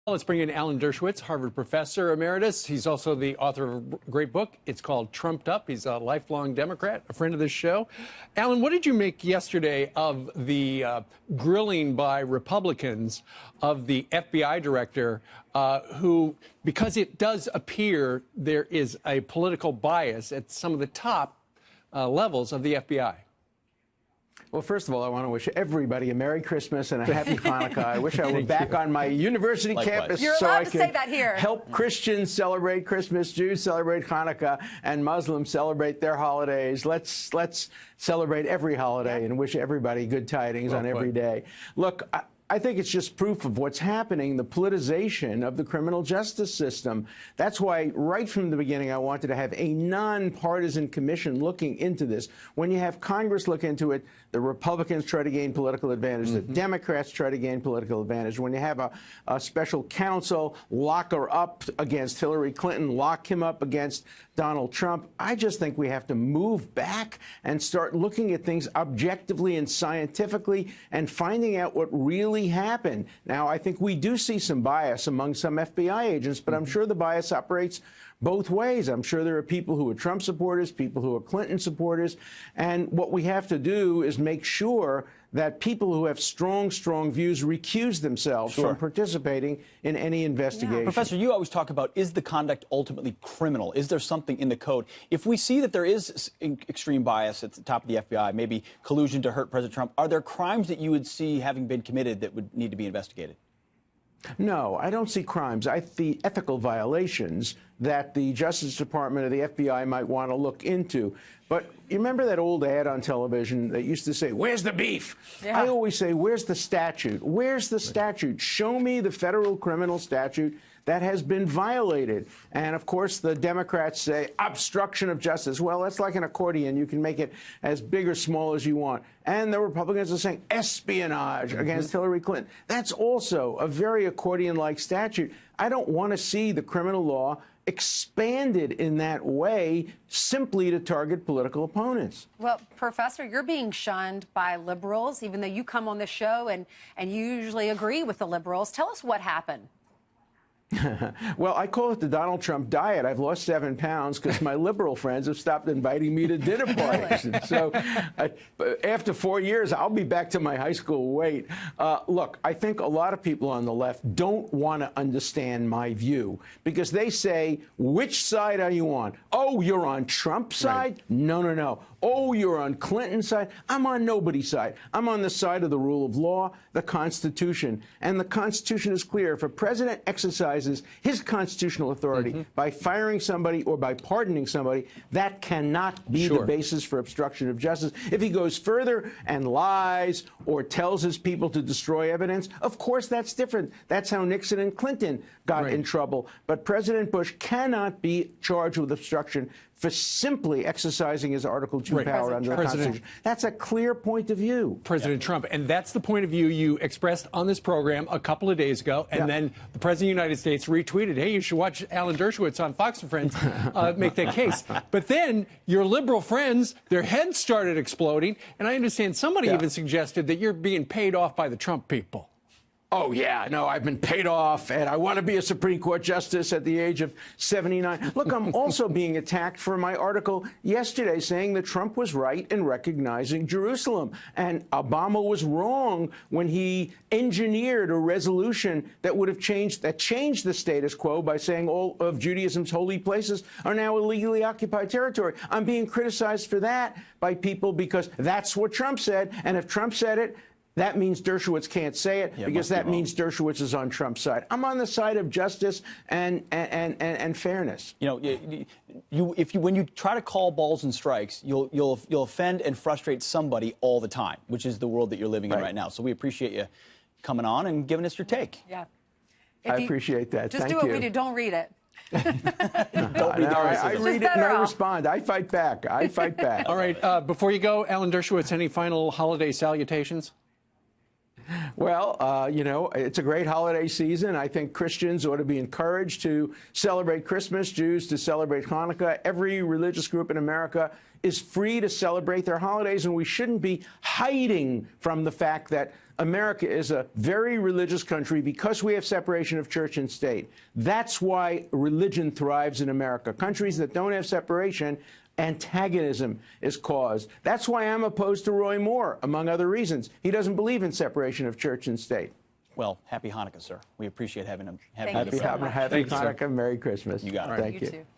Let's bring in Alan Dershowitz, Harvard professor emeritus. He's also the author of a great book. It's called Trumped Up. He's a lifelong Democrat, a friend of this show. Alan, what did you make yesterday of the grilling by Republicans of the FBI director who, because it does appear there is a political bias at some of the top levels of the FBI? Well, first of all, I want to wish everybody a Merry Christmas and a Happy Hanukkah. I wish I were back on my university campus so I could help Christians celebrate Christmas, Jews celebrate Hanukkah, and Muslims celebrate their holidays. Let's celebrate every holiday and wish everybody good tidings on every day. Look, I think it's just proof of what's happening, the politicization of the criminal justice system. That's why right from the beginning I wanted to have a nonpartisan commission looking into this. When you have Congress look into it, the Republicans try to gain political advantage, the Democrats try to gain political advantage. When you have a special counsel lock her up against Hillary Clinton, lock him up against Donald Trump, I just think we have to move back and start looking at things objectively and scientifically and finding out what really happened. Now, I think we do see some bias among some FBI agents, but I'm sure the bias operates both ways. I'm sure there are people who are Trump supporters, people who are Clinton supporters, and what we have to do is make sure that people who have strong views recuse themselves from participating in any investigation. Professor, you always talk about, is the conduct ultimately criminal? Is there something in the code? If we see that there is extreme bias at the top of the FBI, maybe collusion to hurt President Trump, are there crimes that you would see having been committed that would need to be investigated? No, I don't see crimes. I see ethical violations that the Justice Department or the FBI might want to look into. But you remember that old ad on television that used to say, "Where's the beef?" Yeah. I always say, where's the statute? Where's the statute? Show me the federal criminal statute that has been violated. And, of course, the Democrats say obstruction of justice. Well, that's like an accordion. You can make it as big or small as you want. And the Republicans are saying espionage against Hillary Clinton. That's also a very accordion-like statute. I don't want to see the criminal law expanded in that way simply to target political opponents. Well, Professor, you're being shunned by liberals, even though you come on the show and you usually agree with the liberals. Tell us what happened. Well, I call it the Donald Trump diet. I've lost 7 pounds because my liberal friends have stopped inviting me to dinner parties. And so after 4 years, I'll be back to my high school weight. Look, I think a lot of people on the left don't want to understand my view because they say, which side are you on? Oh, you're on Trump's side? Right. No, no, no. Oh, you're on Clinton's side? I'm on nobody's side. I'm on the side of the rule of law, the Constitution. And the Constitution is clear. If a president exercises his constitutional authority by firing somebody or by pardoning somebody, that cannot be the basis for obstruction of justice. If he goes further and lies or tells his people to destroy evidence, of course that's different. That's how Nixon and Clinton got in trouble. But President Bush cannot be charged with obstruction for simply exercising his Article 2 power under the Constitution. That's a clear point of view. President Trump, and that's the point of view you expressed on this program a couple of days ago, and then the President of the United States retweeted, hey, you should watch Alan Dershowitz on Fox and Friends make that case. But then your liberal friends, their heads started exploding, and I understand somebody even suggested that you're being paid off by the Trump people. Oh, yeah, no, I've been paid off, and I want to be a Supreme Court justice at the age of 79. Look, I'm also being attacked for my article yesterday saying that Trump was right in recognizing Jerusalem, and Obama was wrong when he engineered a resolution that would have changed the status quo by saying all of Judaism's holy places are now illegally occupied territory. I'm being criticized for that by people because that's what Trump said, and if Trump said it, that means Dershowitz can't say it because that means Dershowitz is on Trump's side. I'm on the side of justice and fairness. You know, when you try to call balls and strikes, you'll offend and frustrate somebody all the time, which is the world that you're living in right now. So we appreciate you coming on and giving us your take. Yeah, I appreciate that. Just Thank do what you. we do. Don't read it. I read it and I respond. I fight back. I fight back. All right. Before you go, Alan Dershowitz, any final holiday salutations? Well, you know, it's a great holiday season. I think Christians ought to be encouraged to celebrate Christmas, Jews to celebrate Hanukkah. Every religious group in America is free to celebrate their holidays, and we shouldn't be hiding from the fact that America is a very religious country because we have separation of church and state. That's why religion thrives in America. Countries that don't have separation, antagonism is caused. That's why I'm opposed to Roy Moore, among other reasons. He doesn't believe in separation of church and state. Well, happy Hanukkah, sir. We appreciate having him. Thank you so much. Happy Hanukkah, Merry Christmas. You got it. Thank you. Too.